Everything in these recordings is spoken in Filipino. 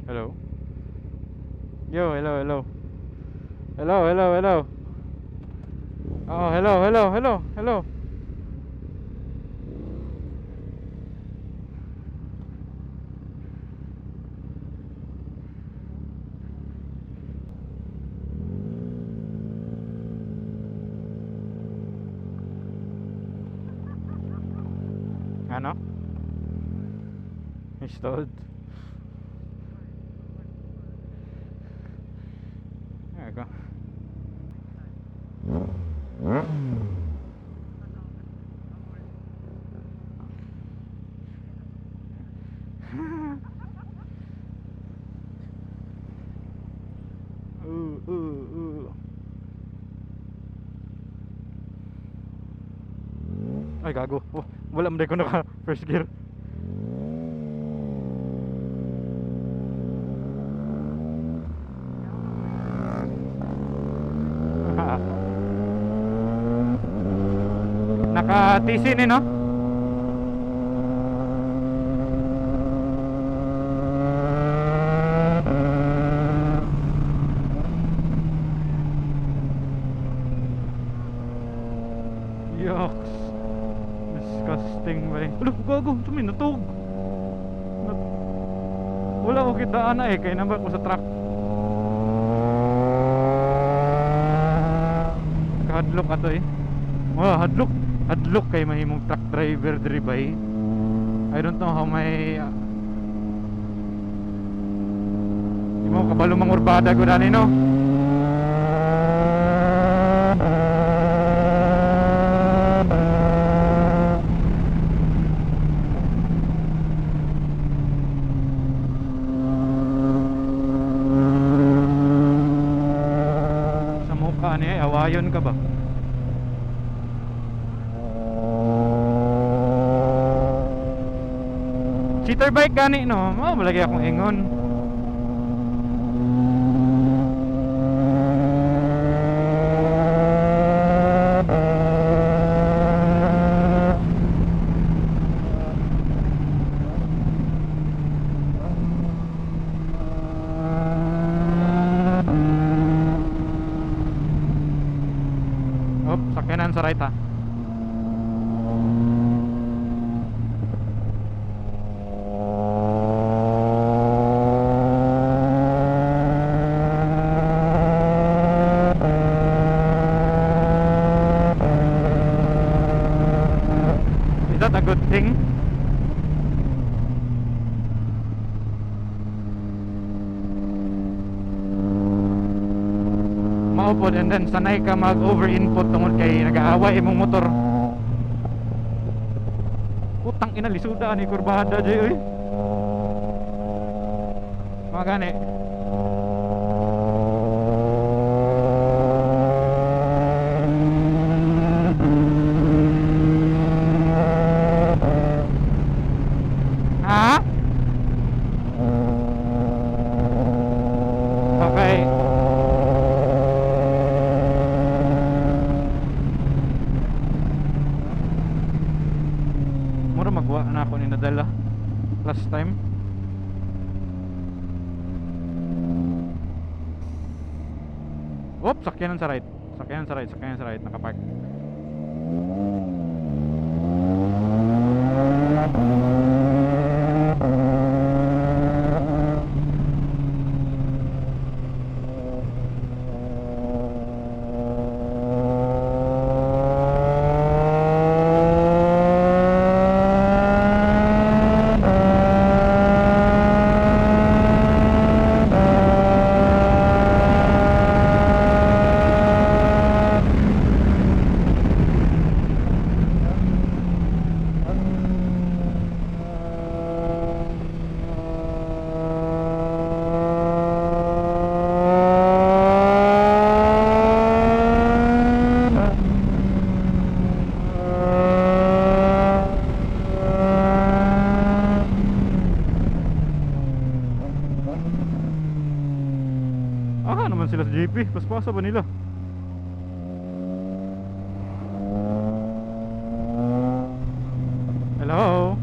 Hello. Yo, hello, hello. Hello, hello, hello. Oh, hello, hello, hello, hello. Ano? Installed. Ako. Ay, gago. Oh, wala mo ko naka first gear. Naka TC ni no? Yucks. Disgusting ba eh. Alam, gago. Tuminatog. Nat- Wala ko kitaan na eh. Kaya naman ko sa truck. Kahadlok ato eh. Wah, hadlok. Hadlok kay mahimong truck driver diri ba eh. I don't know how may di mo kabalo mang urbada ko dani no. Sa mukha niya awayon ka ba? Cheater bike gani no. Oh, malagi akong ingon. Oh, sakyanan sa right ha. Is that a good thing? Maupod and then sanay ka mag over input tungod kay nag-aaway imong motor. Putang ina lisuda ni kurbada jay oy. Mga gani. Ha? Okay. Mura magwa na ako ni nadala last time. Oop, sakyanan sa right. Sakyanan sa right, sakyanan sa right, nakapark. Ah, naman sila sa JP. Paspasa ba nila? Hello?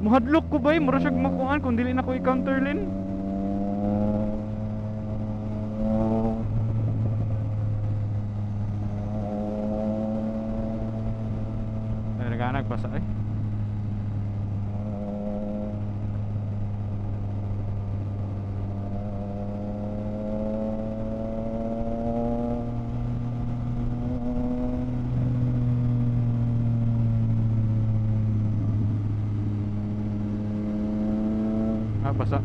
Muhadlok ko ba mura siyag makuan kung dili na ko i-counter lane. Ay, nagpasa ay. Basa.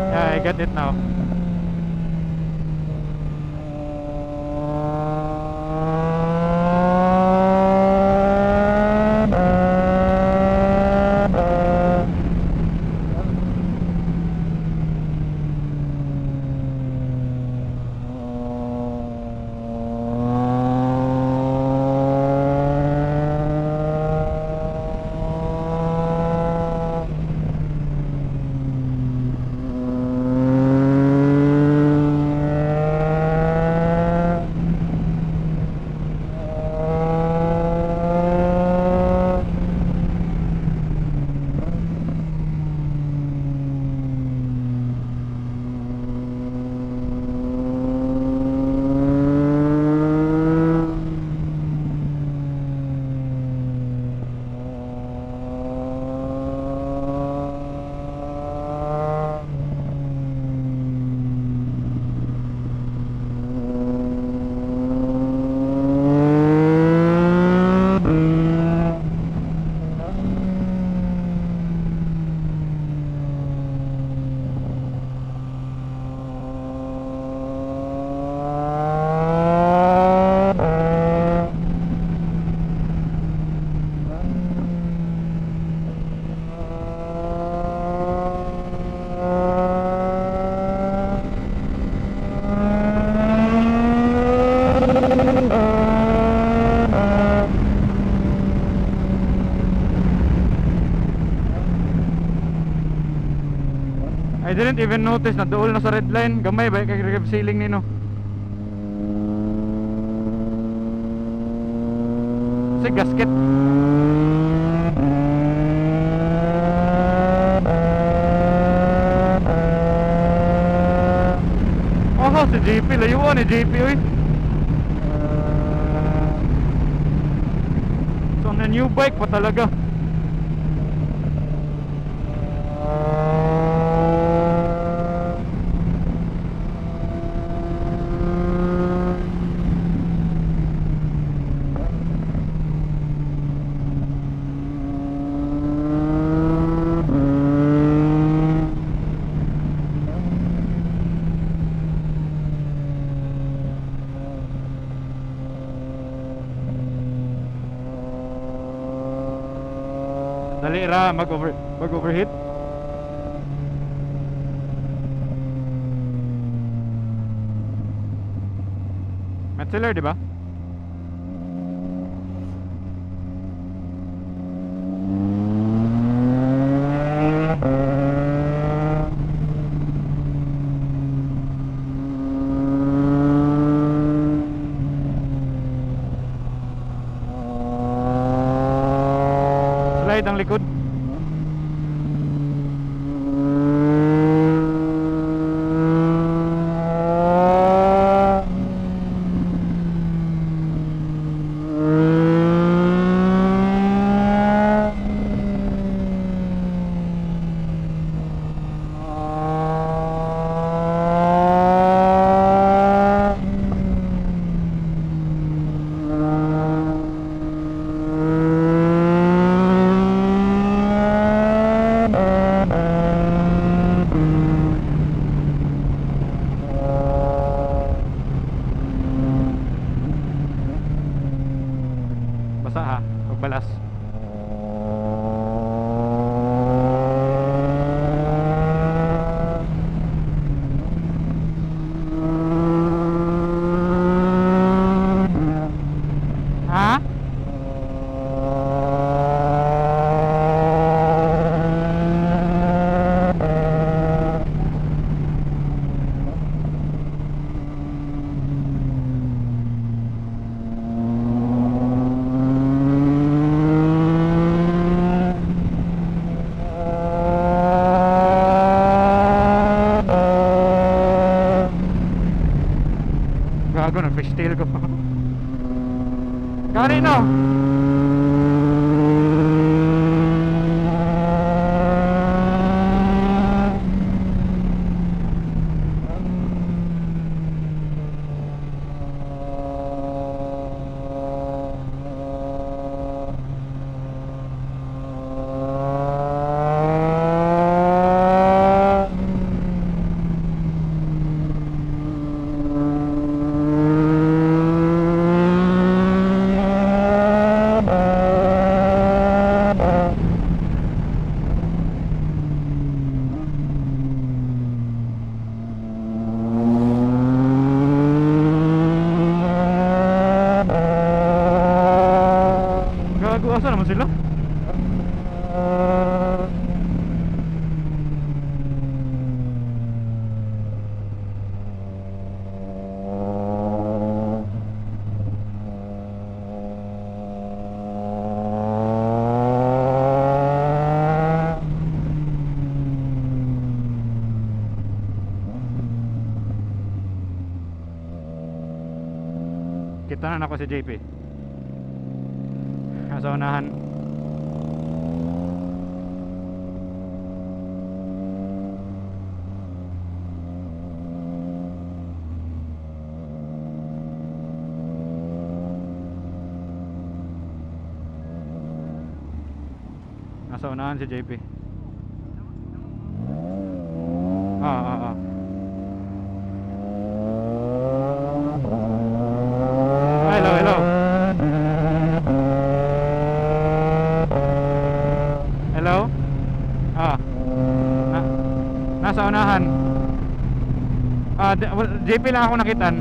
Yeah, I get it now. I didn't even notice na dool na sa red line. Gamay ba kay rev ceiling nino. Si gasket. Oh, si JP layuan ni JP oy. So na new bike pa talaga. Dali ra mag-overheat. Metzeler, di ba? Slide ang likod. Basa ha, pagbalas. Ha? Asa naman sila? Kita na ako si JP. Nasa unahan. Nasa unahan si JP. Ah. Hello, hello. Hello? Na, nasa unahan. JP lang ako nakitan.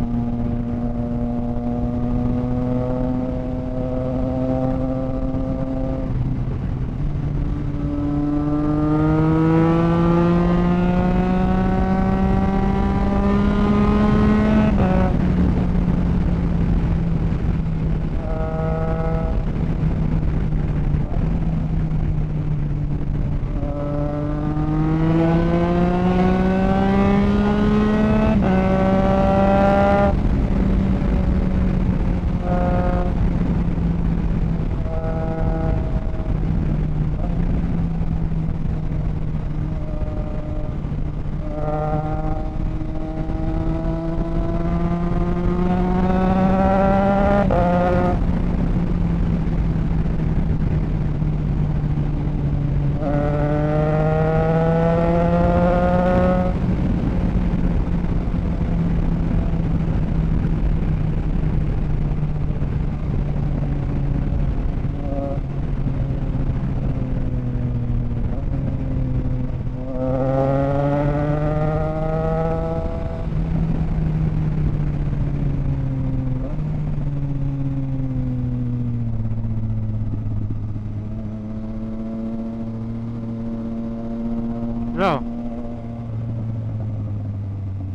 Hello.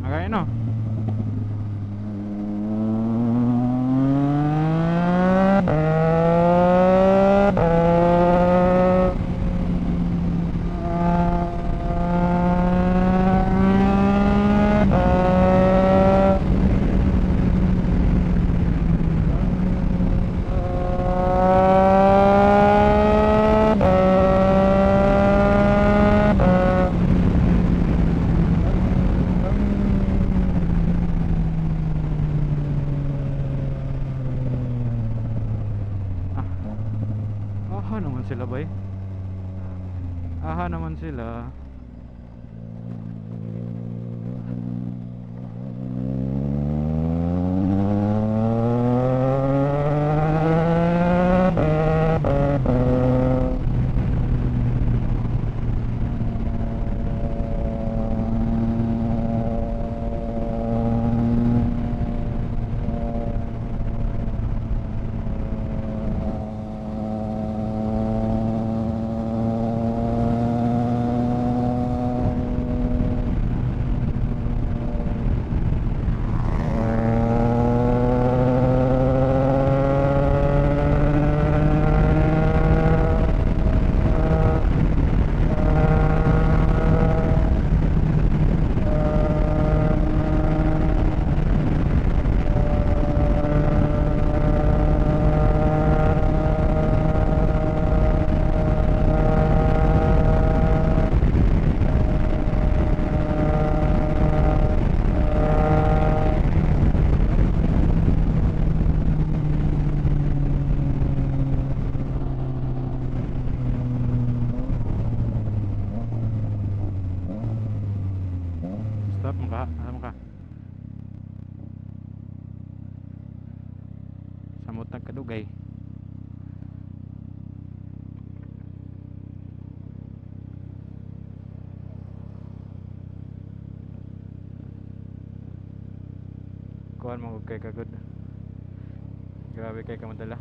Okay no. Aha naman sila bay. Aha naman sila. Stop mo ka, alam ka. Samot nagkadugay. Kuhan mo kay kagod. Grabe kay kamadala.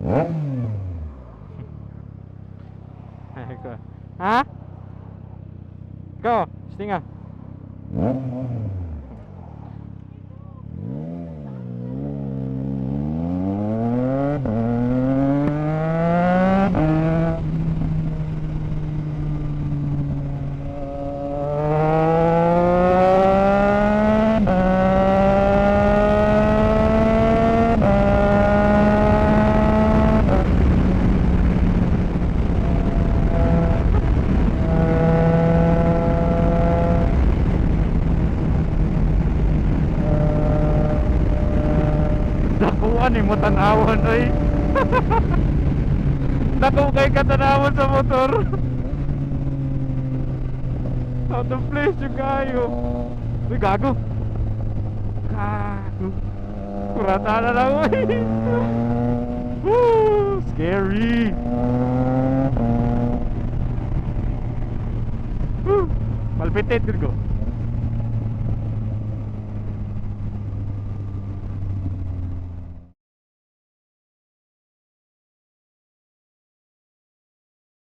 Ay, ko. Ha? Ikaw, stinga. Dakuan mo tanawan ay. Dako kay katanawan sa motor. Out of place yung kayo. Uy, gago. Gago. Kurata na lang, uy. Woo! Scary. Woo! Palpitate ko.